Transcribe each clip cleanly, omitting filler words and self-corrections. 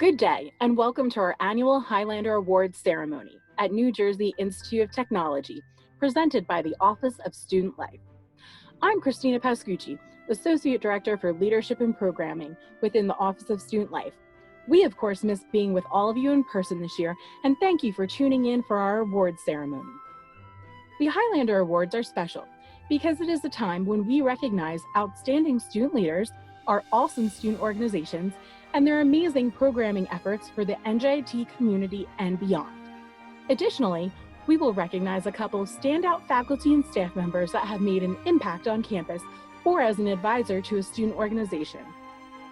Good day, and welcome to our annual Highlander Awards Ceremony at New Jersey Institute of Technology, presented by the Office of Student Life. I'm Christina Pascucci, Associate Director for Leadership and Programming within the Office of Student Life. We, of course, miss being with all of you in person this year, and thank you for tuning in for our awards ceremony. The Highlander Awards are special because it is a time when we recognize outstanding student leaders, our awesome student organizations, and their amazing programming efforts for the NJIT community and beyond. Additionally, we will recognize a couple of standout faculty and staff members that have made an impact on campus or as an advisor to a student organization.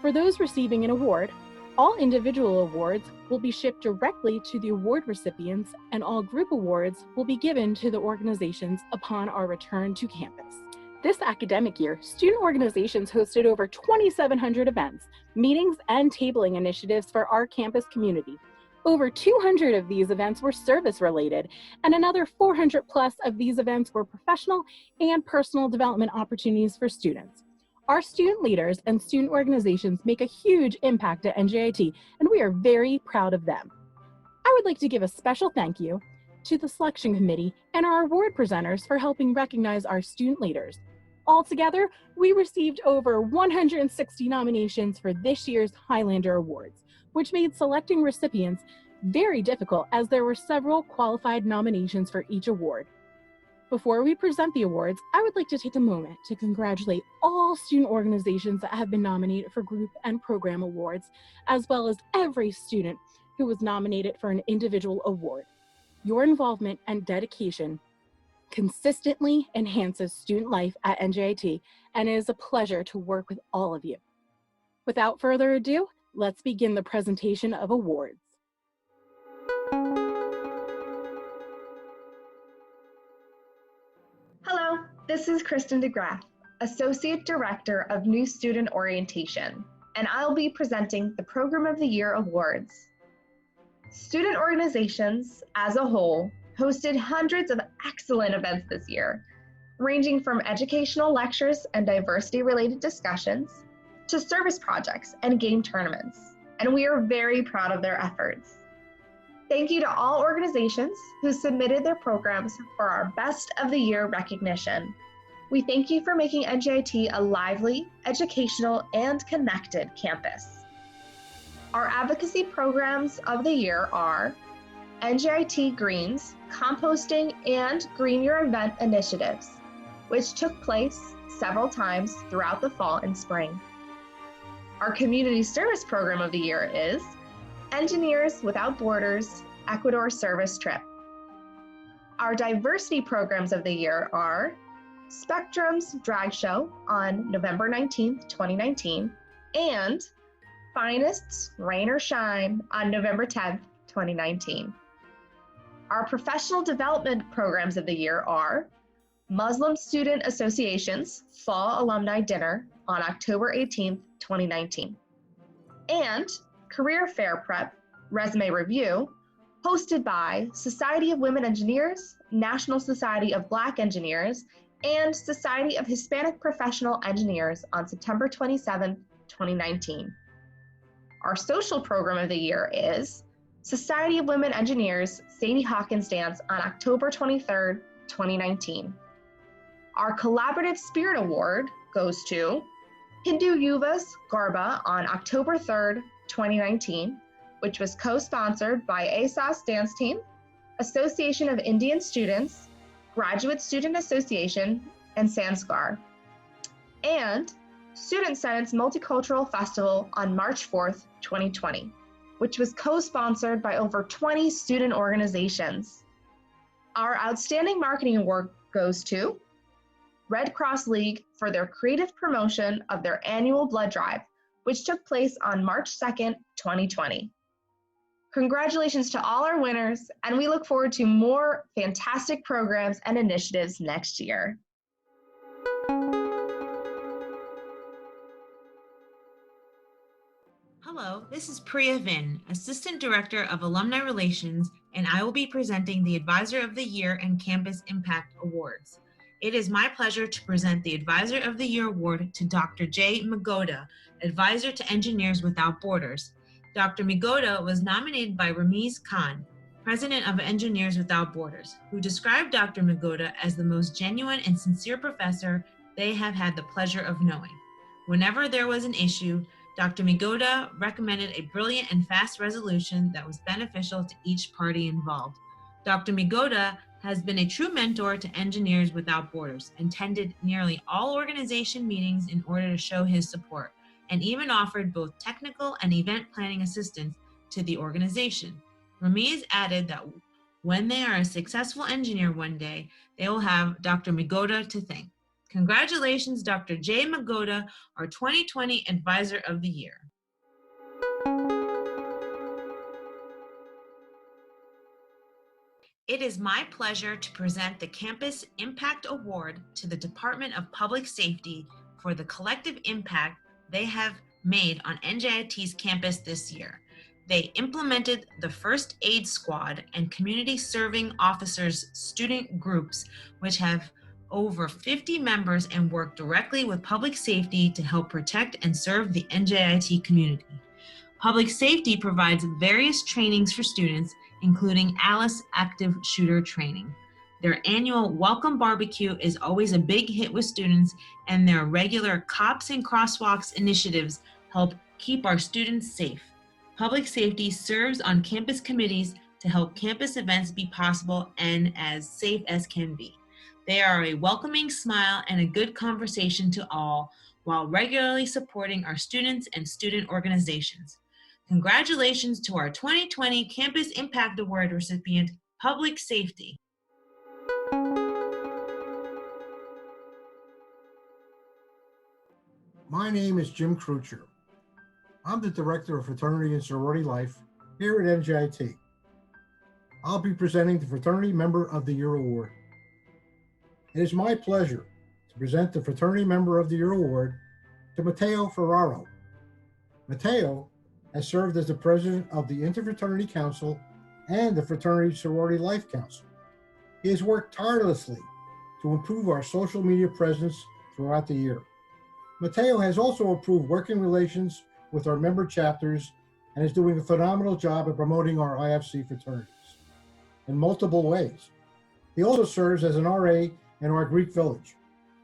For those receiving an award, all individual awards will be shipped directly to the award recipients, and all group awards will be given to the organizations upon our return to campus. This academic year, student organizations hosted over 2,700 events, meetings, and tabling initiatives for our campus community. Over 200 of these events were service-related, and another 400 plus of these events were professional and personal development opportunities for students. Our student leaders and student organizations make a huge impact at NJIT, and we are very proud of them. I would like to give a special thank you to the selection committee and our award presenters for helping recognize our student leaders. Altogether, we received over 160 nominations for this year's Highlander Awards, which made selecting recipients very difficult as there were several qualified nominations for each award. Before we present the awards, I would like to take a moment to congratulate all student organizations that have been nominated for group and program awards, as well as every student who was nominated for an individual award. Your involvement and dedication consistently enhances student life at NJIT, and it is a pleasure to work with all of you. Without further ado, let's begin the presentation of awards. Hello, this is Kristen DeGraff, Associate Director of New Student Orientation, and I'll be presenting the Program of the Year Awards. Student organizations, as a whole, hosted hundreds of excellent events this year, ranging from educational lectures and diversity-related discussions to service projects and game tournaments, and we are very proud of their efforts. Thank you to all organizations who submitted their programs for our Best of the Year recognition. We thank you for making NJIT a lively, educational, and connected campus. Our advocacy programs of the year are NJIT Greens, Composting, and Green Your Event initiatives, which took place several times throughout the fall and spring. Our community service program of the year is Engineers Without Borders Ecuador Service Trip. Our diversity programs of the year are Spectrum's Drag Show on November 19th, 2019, and Finest's Rain or Shine on November 10th, 2019. Our professional development programs of the year are Muslim Student Association's Fall Alumni Dinner on October 18th, 2019, and Career Fair Prep Resume Review, hosted by Society of Women Engineers, National Society of Black Engineers, and Society of Hispanic Professional Engineers on September 27th, 2019. Our social program of the year is Society of Women Engineers Sadie Hawkins Dance on October 23rd, 2019. Our Collaborative Spirit Award goes to Hindu Yuva's Garba on October 3rd, 2019, which was co-sponsored by ASOS Dance Team, Association of Indian Students, Graduate Student Association, and Sanskar. And Student Senate's Multicultural Festival on March 4th, 2020. Which was co-sponsored by over 20 student organizations. Our Outstanding Marketing Award goes to Red Cross League for their creative promotion of their annual blood drive, which took place on March 2nd, 2020. Congratulations to all our winners, and we look forward to more fantastic programs and initiatives next year. Hello, this is Priya Vin, Assistant Director of Alumni Relations, and I will be presenting the Advisor of the Year and Campus Impact Awards. It is my pleasure to present the Advisor of the Year Award to Dr. Jay Magoda, Advisor to Engineers Without Borders. Dr. Migoda was nominated by Ramiz Khan, president of Engineers Without Borders, who described Dr. Migoda as the most genuine and sincere professor they have had the pleasure of knowing. Whenever there was an issue, Dr. Migoda recommended a brilliant and fast resolution that was beneficial to each party involved. Dr. Migoda has been a true mentor to Engineers Without Borders and attended nearly all organization meetings in order to show his support, and even offered both technical and event planning assistance to the organization. Ramiz added that when they are a successful engineer one day, they will have Dr. Migoda to thank. Congratulations, Dr. J. Migoda, our 2020 Advisor of the Year. It is my pleasure to present the Campus Impact Award to the Department of Public Safety for the collective impact they have made on NJIT's campus this year. They implemented the First Aid Squad and Community Serving Officers student groups, which have over 50 members and work directly with public safety to help protect and serve the NJIT community. Public safety provides various trainings for students, including ALICE active shooter training. Their annual Welcome Barbecue is always a big hit with students, and their regular Cops and Crosswalks initiatives help keep our students safe. Public safety serves on campus committees to help campus events be possible and as safe as can be. They are a welcoming smile and a good conversation to all, while regularly supporting our students and student organizations. Congratulations to our 2020 Campus Impact Award recipient, Public Safety. My name is Jim Crucher. I'm the Director of Fraternity and Sorority Life here at NJIT. I'll be presenting the Fraternity Member of the Year Award. It is my pleasure to present the Fraternity Member of the Year Award to Matteo Ferraro. Matteo has served as the President of the Interfraternity Council and the Fraternity Sorority Life Council. He has worked tirelessly to improve our social media presence throughout the year. Matteo has also improved working relations with our member chapters and is doing a phenomenal job of promoting our IFC fraternities in multiple ways. He also serves as an RA in our Greek village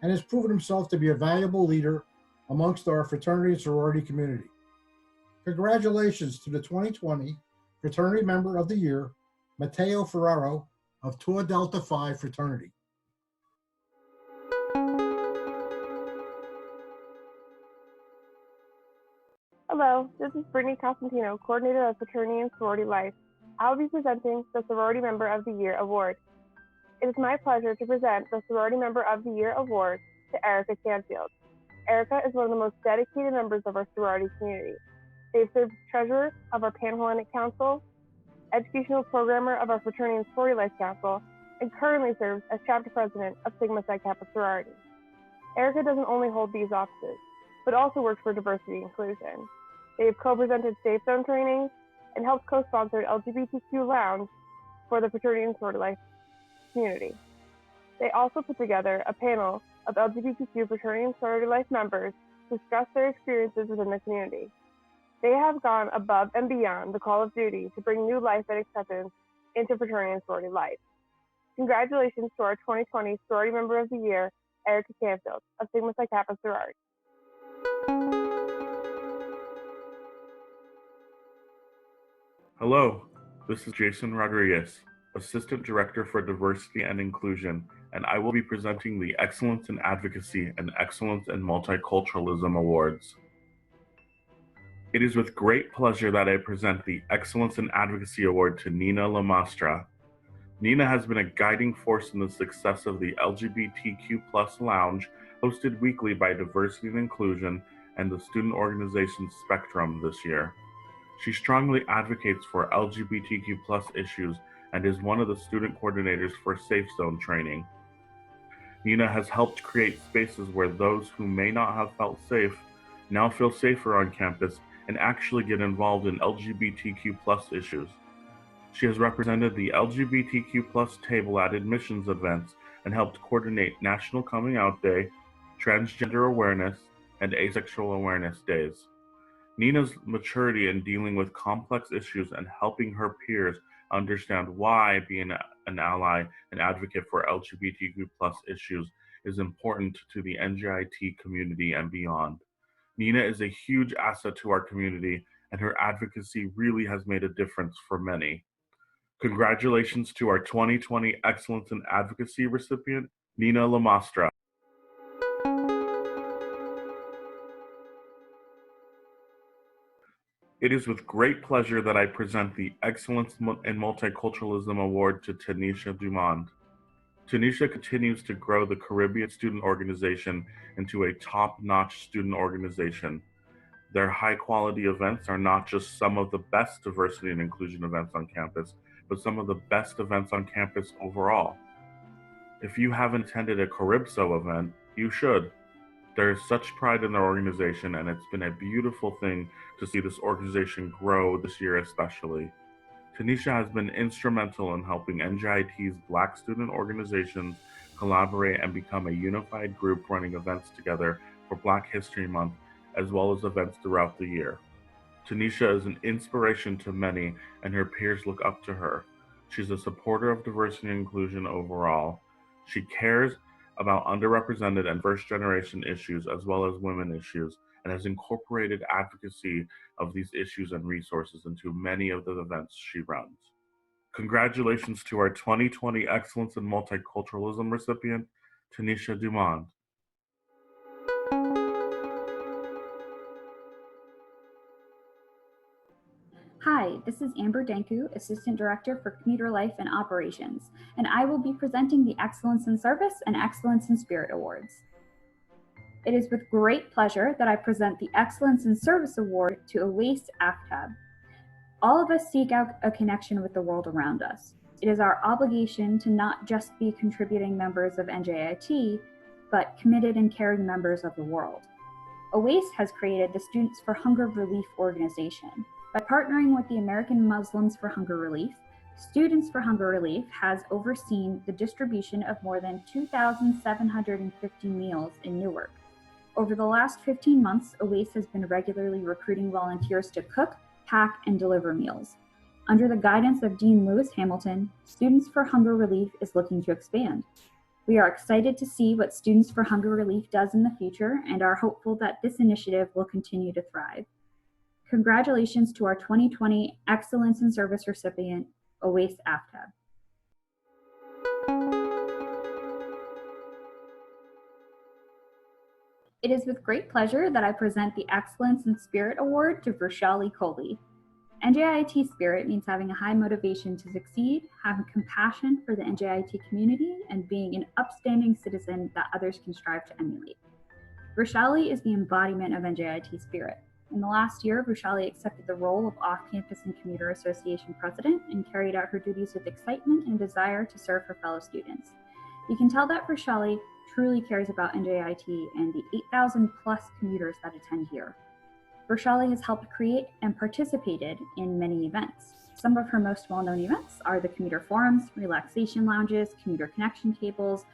and has proven himself to be a valuable leader amongst our fraternity and sorority community. Congratulations to the 2020 Fraternity Member of the Year, Matteo Ferraro of Tau Delta Phi Fraternity. Hello, this is Brittany Costantino, Coordinator of Fraternity and Sorority Life. I will be presenting the Sorority Member of the Year Award. It is my pleasure to present the Sorority Member of the Year Award to Erica Canfield. Erica is one of the most dedicated members of our sorority community. They've served as Treasurer of our Panhellenic Council, Educational Programmer of our Fraternity and Sorority Life Council, and currently serves as Chapter President of Sigma Psi Kappa Sorority. Erica doesn't only hold these offices, but also works for diversity and inclusion. They have co-presented Safe Zone trainings and helped co-sponsor LGBTQ Lounge for the Fraternity and Sorority Life community. They also put together a panel of LGBTQ Fraternity and Sorority Life members to discuss their experiences within the community. They have gone above and beyond the call of duty to bring new life and acceptance into fraternity and sorority life. Congratulations to our 2020 Sorority Member of the Year, Erica Canfield of Sigma Psi Kappa Sorority. Hello, this is Jason Rodriguez, Assistant Director for Diversity and Inclusion, and I will be presenting the Excellence in Advocacy and Excellence in Multiculturalism Awards. It is with great pleasure that I present the Excellence in Advocacy Award to Nina Lamastra. Nina has been a guiding force in the success of the LGBTQ+ Lounge, hosted weekly by Diversity and Inclusion and the student organization Spectrum this year. She strongly advocates for LGBTQ+ issues and is one of the student coordinators for Safe Zone training. Nina has helped create spaces where those who may not have felt safe now feel safer on campus and actually get involved in LGBTQ+ issues. She has represented the LGBTQ+ table at admissions events and helped coordinate National Coming Out Day, Transgender Awareness, and Asexual Awareness Days. Nina's maturity in dealing with complex issues and helping her peers understand why being an ally and advocate for LGBTQ+ issues is important to the NJIT community and beyond. Nina is a huge asset to our community, and her advocacy really has made a difference for many. Congratulations to our 2020 Excellence in Advocacy recipient, Nina Lamastra. It is with great pleasure that I present the Excellence in Multiculturalism Award to Tanisha Dumond. Tanisha continues to grow the Caribbean Student Organization into a top-notch student organization. Their high-quality events are not just some of the best diversity and inclusion events on campus, but some of the best events on campus overall. If you haven't attended a Caribso event, you should. There is such pride in their organization, and it's been a beautiful thing to see this organization grow this year especially. Tanisha has been instrumental in helping NJIT's Black student organizations collaborate and become a unified group running events together for Black History Month, as well as events throughout the year. Tanisha is an inspiration to many, and her peers look up to her. She's a supporter of diversity and inclusion overall. She cares about underrepresented and first-generation issues as well as women issues, and has incorporated advocacy of these issues and resources into many of the events she runs. Congratulations to our 2020 Excellence in Multiculturalism recipient, Tanisha Dumond. Hi, this is Amber Danku, Assistant Director for Commuter Life and Operations, and I will be presenting the Excellence in Service and Excellence in Spirit Awards. It is with great pleasure that I present the Excellence in Service Award to Awais Aftab. All of us seek out a connection with the world around us. It is our obligation to not just be contributing members of NJIT, but committed and caring members of the world. Awais has created the Students for Hunger Relief organization. By partnering with the American Muslims for Hunger Relief, Students for Hunger Relief has overseen the distribution of more than 2,750 meals in Newark. Over the last 15 months, Awais has been regularly recruiting volunteers to cook, pack, and deliver meals. Under the guidance of Dean Lewis Hamilton, Students for Hunger Relief is looking to expand. We are excited to see what Students for Hunger Relief does in the future and are hopeful that this initiative will continue to thrive. Congratulations to our 2020 Excellence in Service recipient, Awais Aftab. It is with great pleasure that I present the Excellence in Spirit Award to Vrishali Kohli. NJIT Spirit means having a high motivation to succeed, having compassion for the NJIT community, and being an upstanding citizen that others can strive to emulate. Vrishali is the embodiment of NJIT Spirit. In the last year, Vrishali accepted the role of Off-Campus and Commuter Association President and carried out her duties with excitement and desire to serve her fellow students. You can tell that Vrishali truly cares about NJIT and the 8,000 plus commuters that attend here. Vrishali has helped create and participated in many events. Some of her most well-known events are the Commuter Forums, Relaxation Lounges, Commuter Connection Tables,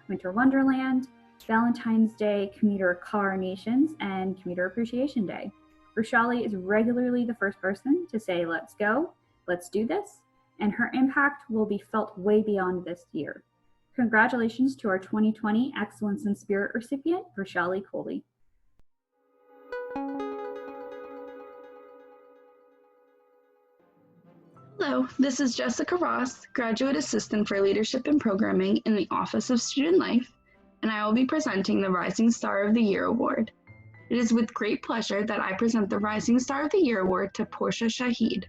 Winter Wonderland, Valentine's Day, Commuter Coronations, and Commuter Appreciation Day. Vrishali is regularly the first person to say, "Let's go, let's do this," and her impact will be felt way beyond this year. Congratulations to our 2020 Excellence in Spirit recipient, Vrishali Kohli. Hello, this is Jessica Ross, Graduate Assistant for Leadership and Programming in the Office of Student Life, and I will be presenting the Rising Star of the Year Award. It is with great pleasure that I present the Rising Star of the Year Award to Portia Shahid.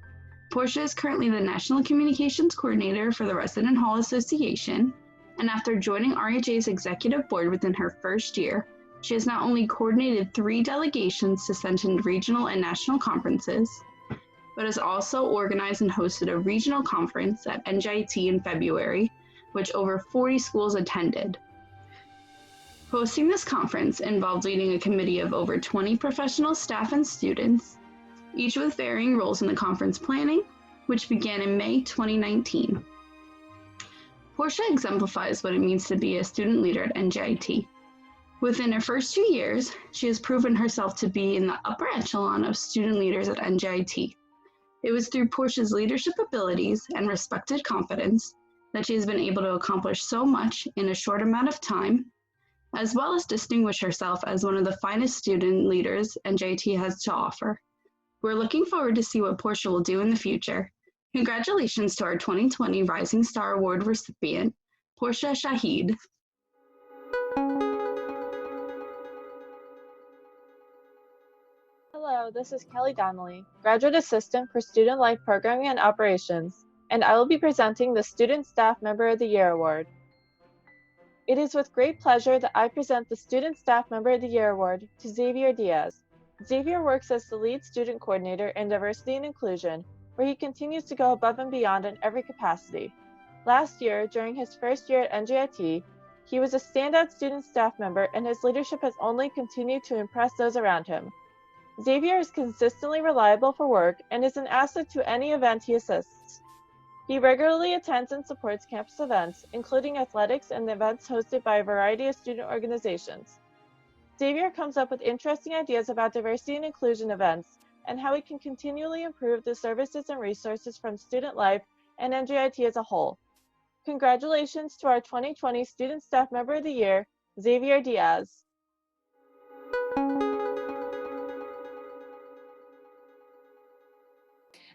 Portia is currently the National Communications Coordinator for the Resident Hall Association, and after joining RHA's executive board within her first year, she has not only coordinated 3 delegations to send to regional and national conferences, but has also organized and hosted a regional conference at NJIT in February, which over 40 schools attended. Hosting this conference involved leading a committee of over 20 professional staff and students, each with varying roles in the conference planning, which began in May 2019. Portia exemplifies what it means to be a student leader at NJIT. Within her first 2 years, she has proven herself to be in the upper echelon of student leaders at NJIT. It was through Portia's leadership abilities and respected confidence that she has been able to accomplish so much in a short amount of time, as well as distinguish herself as one of the finest student leaders NJIT has to offer. We're looking forward to see what Portia will do in the future. Congratulations to our 2020 Rising Star Award recipient, Portia Shahid. Hello, this is Kelly Donnelly, Graduate Assistant for Student Life Programming and Operations, and I will be presenting the Student Staff Member of the Year Award. It is with great pleasure that I present the Student Staff Member of the Year Award to Xavier Diaz. Xavier works as the lead student coordinator in diversity and inclusion, where he continues to go above and beyond in every capacity. Last year, during his first year at NJIT, he was a standout student staff member, and his leadership has only continued to impress those around him. Xavier is consistently reliable for work and is an asset to any event he assists. He regularly attends and supports campus events, including athletics and events hosted by a variety of student organizations. Xavier comes up with interesting ideas about diversity and inclusion events and how we can continually improve the services and resources from student life and NJIT as a whole. Congratulations to our 2020 Student Staff Member of the Year, Xavier Diaz.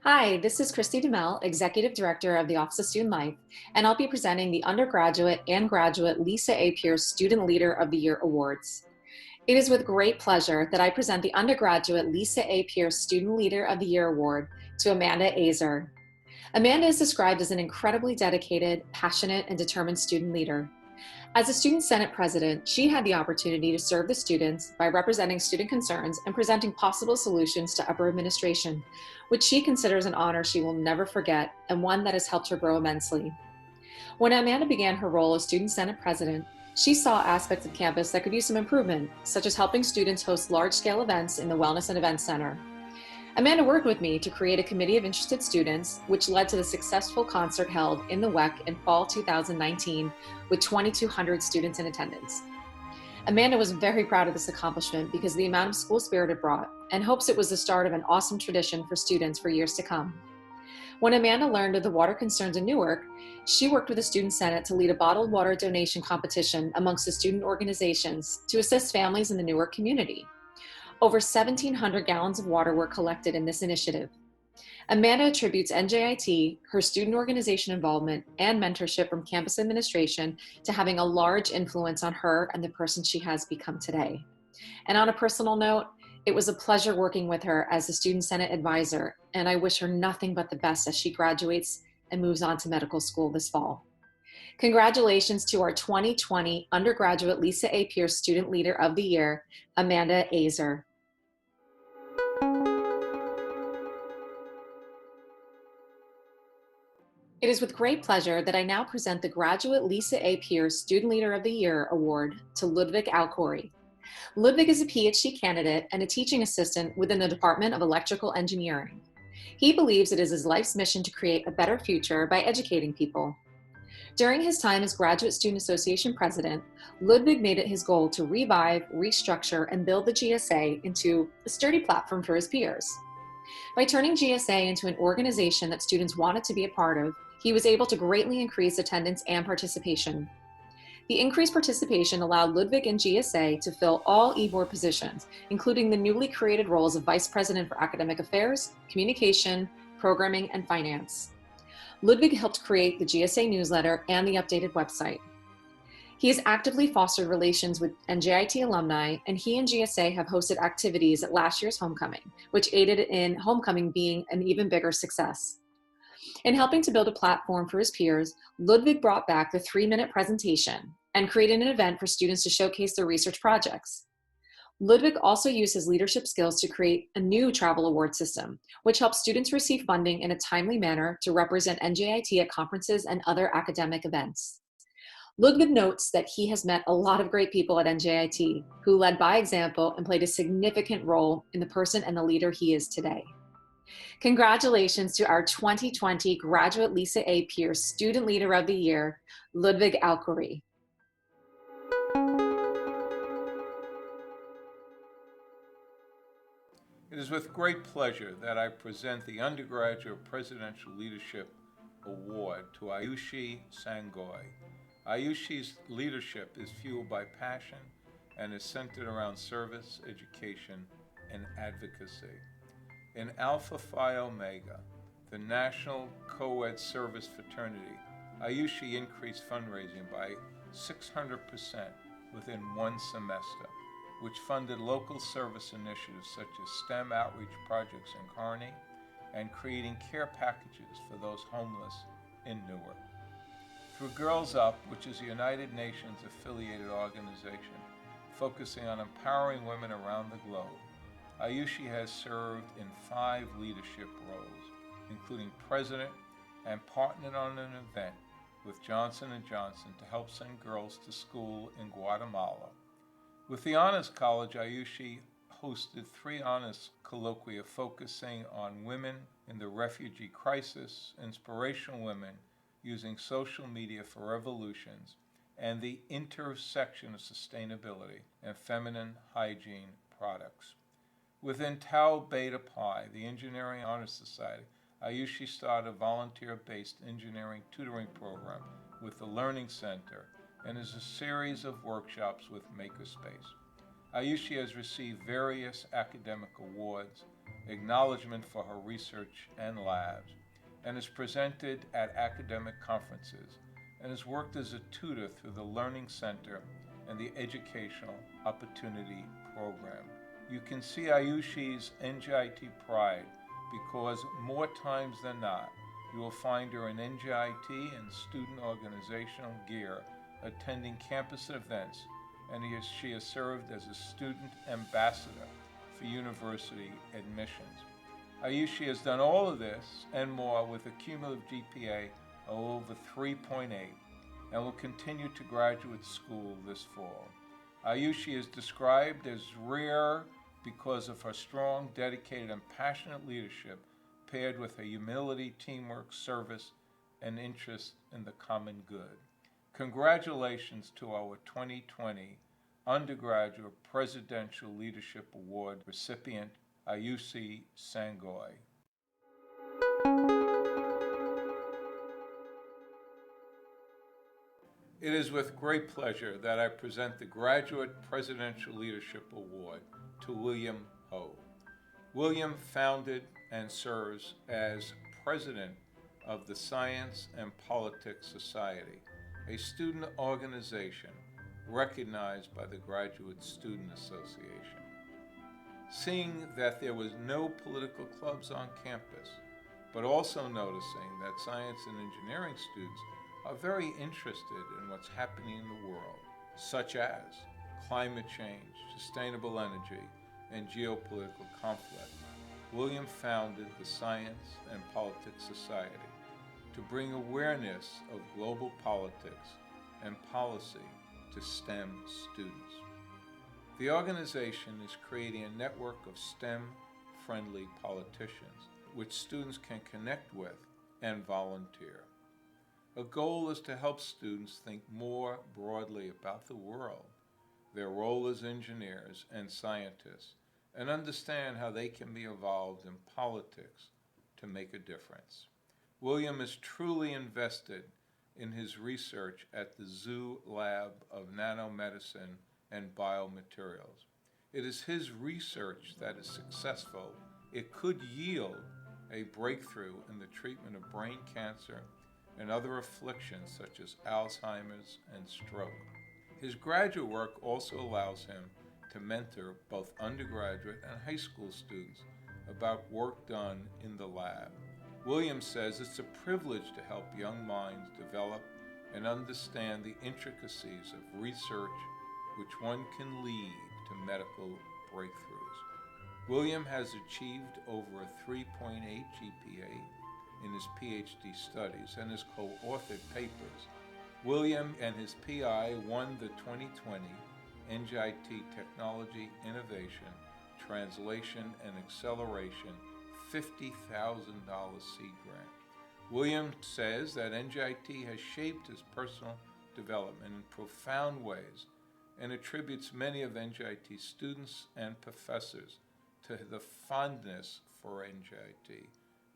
Hi, this is Christy DeMel, Executive Director of the Office of Student Life, and I'll be presenting the undergraduate and graduate Lisa A. Pierce Student Leader of the Year Awards. It is with great pleasure that I present the undergraduate Lisa A. Pierce Student Leader of the Year Award to Amanda Azer. Amanda is described as an incredibly dedicated, passionate, and determined student leader. As a Student Senate President, she had the opportunity to serve the students by representing student concerns and presenting possible solutions to upper administration, which she considers an honor she will never forget and one that has helped her grow immensely. When Amanda began her role as Student Senate President, she saw aspects of campus that could use some improvement, such as helping students host large-scale events in the Wellness and Events Center. Amanda worked with me to create a committee of interested students, which led to the successful concert held in the WEC in fall 2019 with 2,200 students in attendance. Amanda was very proud of this accomplishment because of the amount of school spirit it brought and hopes it was the start of an awesome tradition for students for years to come. When Amanda learned of the water concerns in Newark, she worked with the Student Senate to lead a bottled water donation competition amongst the student organizations to assist families in the Newark community. Over 1,700 gallons of water were collected in this initiative. Amanda attributes NJIT, her student organization involvement, and mentorship from campus administration to having a large influence on her and the person she has become today. And on a personal note, it was a pleasure working with her as the Student Senate Advisor, and I wish her nothing but the best as she graduates and moves on to medical school this fall. Congratulations to our 2020 undergraduate Lisa A. Pierce Student Leader of the Year, Amanda Azer. It is with great pleasure that I now present the graduate Lisa A. Pierce Student Leader of the Year Award to Ludwig Alkori. Ludwig is a PhD candidate and a teaching assistant within the Department of Electrical Engineering. He believes it is his life's mission to create a better future by educating people. During his time as Graduate Student Association President, Ludwig made it his goal to revive, restructure, and build the GSA into a sturdy platform for his peers. By turning GSA into an organization that students wanted to be a part of, he was able to greatly increase attendance and participation. The increased participation allowed Ludwig and GSA to fill all e-board positions, including the newly created roles of Vice President for Academic Affairs, Communication, Programming, and Finance. Ludwig helped create the GSA newsletter and the updated website. He has actively fostered relations with NJIT alumni, and he and GSA have hosted activities at last year's homecoming, which aided in homecoming being an even bigger success. In helping to build a platform for his peers, Ludwig brought back the 3-minute presentation and created an event for students to showcase their research projects. Ludwig also used his leadership skills to create a new travel award system, which helps students receive funding in a timely manner to represent NJIT at conferences and other academic events. Ludwig notes that he has met a lot of great people at NJIT who led by example and played a significant role in the person and the leader he is today. Congratulations to our 2020 graduate Lisa A. Pierce Student Leader of the Year, Ludwig Alkori. It is with great pleasure that I now present the graduate Lisa A. Pierce Student Leader of the Year award to Ludwig Alkori. Congratulations to our 2020 graduate Lisa A. Pierce Student Leader of the Year, Ludwig Alkori. It is with great pleasure that I present the Undergraduate Presidential Leadership Award to Ayushi Sangoi. Ayushi's leadership is fueled by passion and is centered around service, education, and advocacy. In Alpha Phi Omega, the National Co-ed Service Fraternity, Ayushi increased fundraising by 600% within one semester, which funded local service initiatives such as STEM outreach projects in Kearney and creating care packages for those homeless in Newark. Through Girls Up, which is a United Nations affiliated organization focusing on empowering women around the globe, Ayushi has served in 5 leadership roles, including president and partnered on an event with Johnson & Johnson to help send girls to school in Guatemala. With the Honors College, Ayushi hosted 3 honors colloquia focusing on women in the refugee crisis, inspirational women using social media for revolutions, and the intersection of sustainability and feminine hygiene products. Within Tau Beta Pi, the Engineering Honor Society, Ayushi started a volunteer-based engineering tutoring program with the Learning Center and is a series of workshops with Makerspace. Ayushi has received various academic awards, acknowledgement for her research and labs, and is presented at academic conferences, and has worked as a tutor through the Learning Center and the Educational Opportunity Program. You can see Ayushi's NJIT pride because more times than not, you will find her in NJIT and student organizational gear attending campus events, and she has served as a student ambassador for university admissions. Ayushi has done all of this and more with a cumulative GPA of over 3.8 and will continue to graduate school this fall. Ayushi is described as rare because of her strong, dedicated, and passionate leadership paired with her humility, teamwork, service, and interest in the common good. Congratulations to our 2020 Undergraduate Presidential Leadership Award recipient, Ayushi Sangoi. It is with great pleasure that I present the Graduate Presidential Leadership Award to William Ho. William founded and serves as president of the Science and Politics Society, a student organization recognized by the Graduate Student Association. Seeing that there was no political clubs on campus, but also noticing that science and engineering students are very interested in what's happening in the world, such as climate change, sustainable energy, and geopolitical conflict, William founded the Science and Politics Society to bring awareness of global politics and policy to STEM students. The organization is creating a network of STEM-friendly politicians which students can connect with and volunteer. A goal is to help students think more broadly about the world, their role as engineers and scientists, and understand how they can be involved in politics to make a difference. William is truly invested in his research at the Zoo Lab of Nanomedicine and Biomaterials. It is his research that is successful. It could yield a breakthrough in the treatment of brain cancer and other afflictions such as Alzheimer's and stroke. His graduate work also allows him to mentor both undergraduate and high school students about work done in the lab. William says it's a privilege to help young minds develop and understand the intricacies of research which one can lead to medical breakthroughs. William has achieved over a 3.8 GPA in his PhD studies and has co-authored papers. William and his PI won the 2020 NJIT Technology Innovation, Translation, and Acceleration $50,000 seed grant. William says that NJIT has shaped his personal development in profound ways and attributes many of NJIT's students and professors to the fondness for NJIT.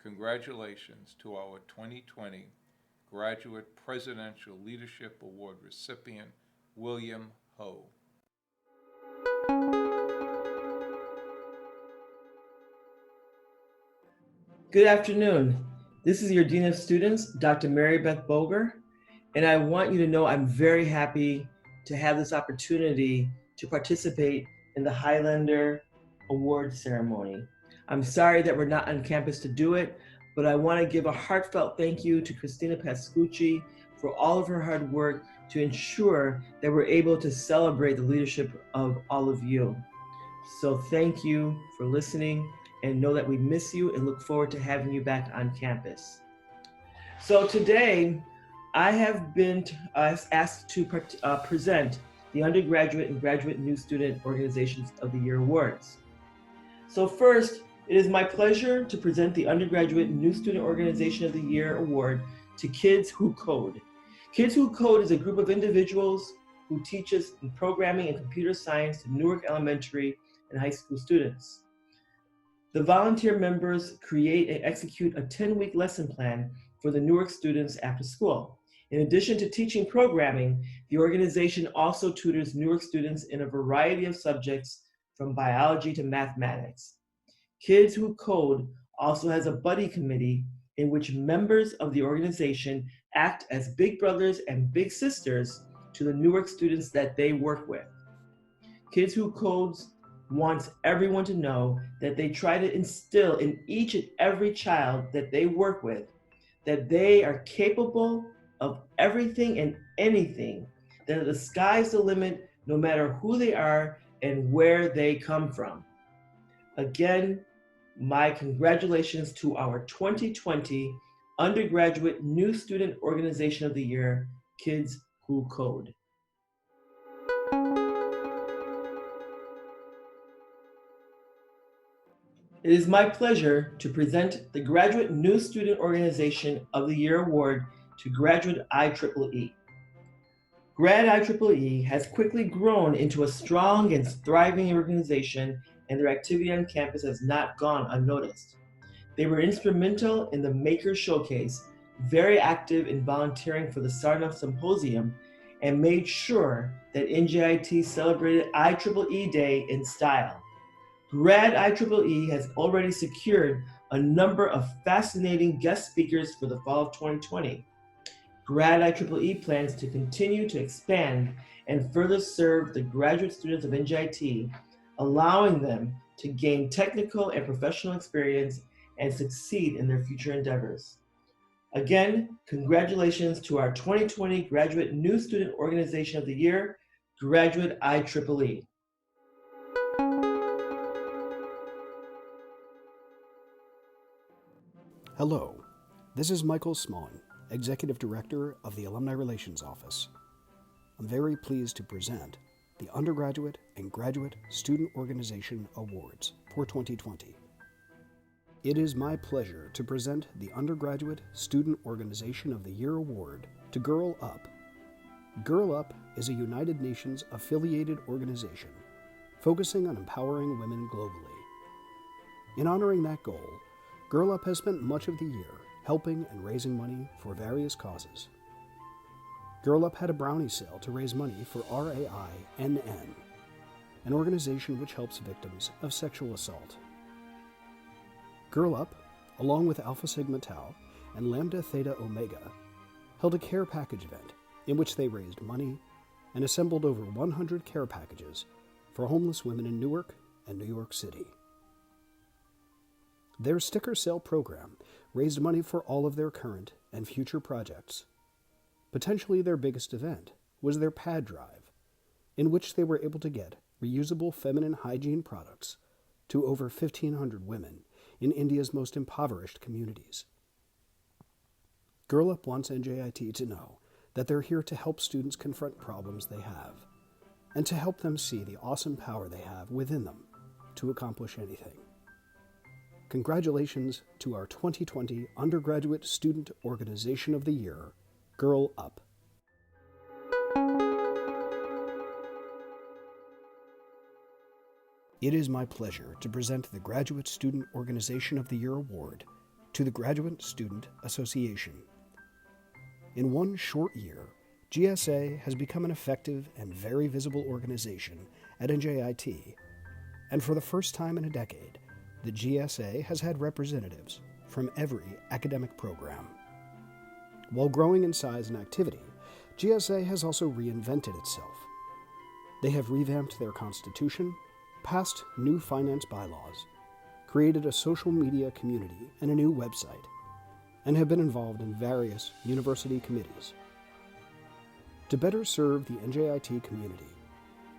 Congratulations to our 2020 Graduate Presidential Leadership Award recipient, William Ho. Good afternoon. This is your Dean of Students, Dr. Mary Beth Boger, and I want you to know I'm very happy to have this opportunity to participate in the Highlander Awards Ceremony. I'm sorry that we're not on campus to do it, but I want to give a heartfelt thank you to Christina Pascucci for all of her hard work to ensure that we're able to celebrate the leadership of all of you. So thank you for listening, and know that we miss you and look forward to having you back on campus. So today, I have been asked to present the Undergraduate and Graduate New Student Organizations of the Year Awards. So first, it is my pleasure to present the Undergraduate New Student Organization of the Year Award to Kids Who Code. Kids Who Code is a group of individuals who teaches programming and computer science to Newark Elementary and high school students. The volunteer members create and execute a 10-week lesson plan for the Newark students after school. In addition to teaching programming, the organization also tutors Newark students in a variety of subjects from biology to mathematics. Kids Who Code also has a buddy committee in which members of the organization act as big brothers and big sisters to the Newark students that they work with. Kids Who Codes wants everyone to know that they try to instill in each and every child that they work with that they are capable of everything and anything, that the sky's the limit no matter who they are and where they come from. Again, my congratulations to our 2020 Undergraduate New Student Organization of the Year, Kids Who Code. It is my pleasure to present the Graduate New Student Organization of the Year Award to Graduate IEEE. Grad IEEE has quickly grown into a strong and thriving organization, and their activity on campus has not gone unnoticed. They were instrumental in the Maker Showcase, very active in volunteering for the Sarnoff Symposium, and made sure that NJIT celebrated IEEE Day in style. Grad IEEE has already secured a number of fascinating guest speakers for the fall of 2020. Grad IEEE plans to continue to expand and further serve the graduate students of NJIT, allowing them to gain technical and professional experience and succeed in their future endeavors. Again, congratulations to our 2020 Graduate New Student Organization of the Year, Graduate IEEE. Hello, this is Michael Smallin, Executive Director of the Alumni Relations Office. I'm very pleased to present the Undergraduate and Graduate Student Organization Awards for 2020. It is my pleasure to present the Undergraduate Student Organization of the Year Award to Girl Up. Girl Up is a United Nations affiliated organization focusing on empowering women globally. In honoring that goal, Girl Up has spent much of the year helping and raising money for various causes. Girl Up had a brownie sale to raise money for RAINN, an organization which helps victims of sexual assault. Girl Up, along with Alpha Sigma Tau and Lambda Theta Omega, held a care package event in which they raised money and assembled over 100 care packages for homeless women in Newark and New York City. Their sticker sale program raised money for all of their current and future projects. Potentially their biggest event was their pad drive, in which they were able to get reusable feminine hygiene products to over 1,500 women in India's most impoverished communities. Girl Up wants NJIT to know that they're here to help students confront problems they have, and to help them see the awesome power they have within them to accomplish anything. Congratulations to our 2020 Undergraduate Student Organization of the Year, Girl Up. It is my pleasure to present the Graduate Student Organization of the Year Award to the Graduate Student Association. In one short year, GSA has become an effective and very visible organization at NJIT, and for the first time in a decade, the GSA has had representatives from every academic program. While growing in size and activity, GSA has also reinvented itself. They have revamped their constitution, passed new finance bylaws, created a social media community and a new website, and have been involved in various university committees. To better serve the NJIT community,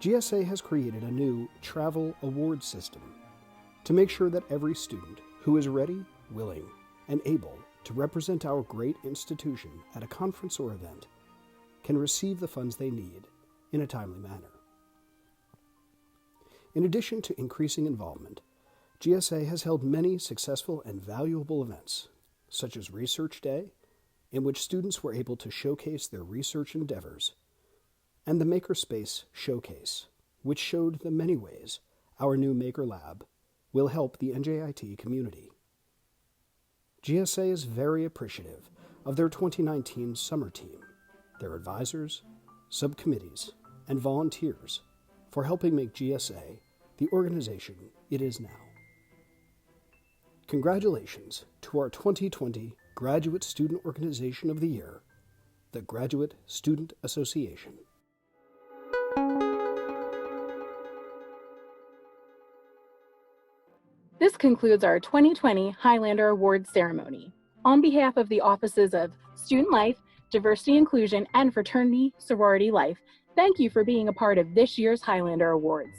GSA has created a new travel award system to make sure that every student who is ready, willing, and able to represent our great institution at a conference or event can receive the funds they need in a timely manner. In addition to increasing involvement, GSA has held many successful and valuable events, such as Research Day, in which students were able to showcase their research endeavors, and the Makerspace Showcase, which showed the many ways our new Maker Lab will help the NJIT community. GSA is very appreciative of their 2019 summer team, their advisors, subcommittees, and volunteers for helping make GSA the organization it is now. Congratulations to our 2020 Graduate Student Organization of the Year, the Graduate Student Association. This concludes our 2020 Highlander Awards Ceremony. On behalf of the offices of Student Life, Diversity Inclusion, and Fraternity Sorority Life, thank you for being a part of this year's Highlander Awards.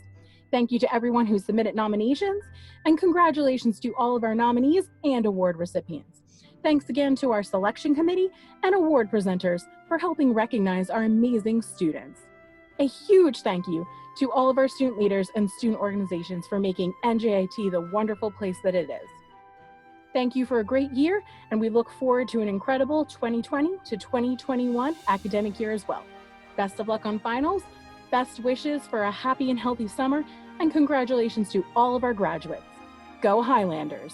Thank you to everyone who submitted nominations, and congratulations to all of our nominees and award recipients. Thanks again to our selection committee and award presenters for helping recognize our amazing students. A huge thank you to all of our student leaders and student organizations for making NJIT the wonderful place that it is. Thank you for a great year, and we look forward to an incredible 2020 to 2021 academic year as well. Best of luck on finals, best wishes for a happy and healthy summer, and congratulations to all of our graduates. Go Highlanders!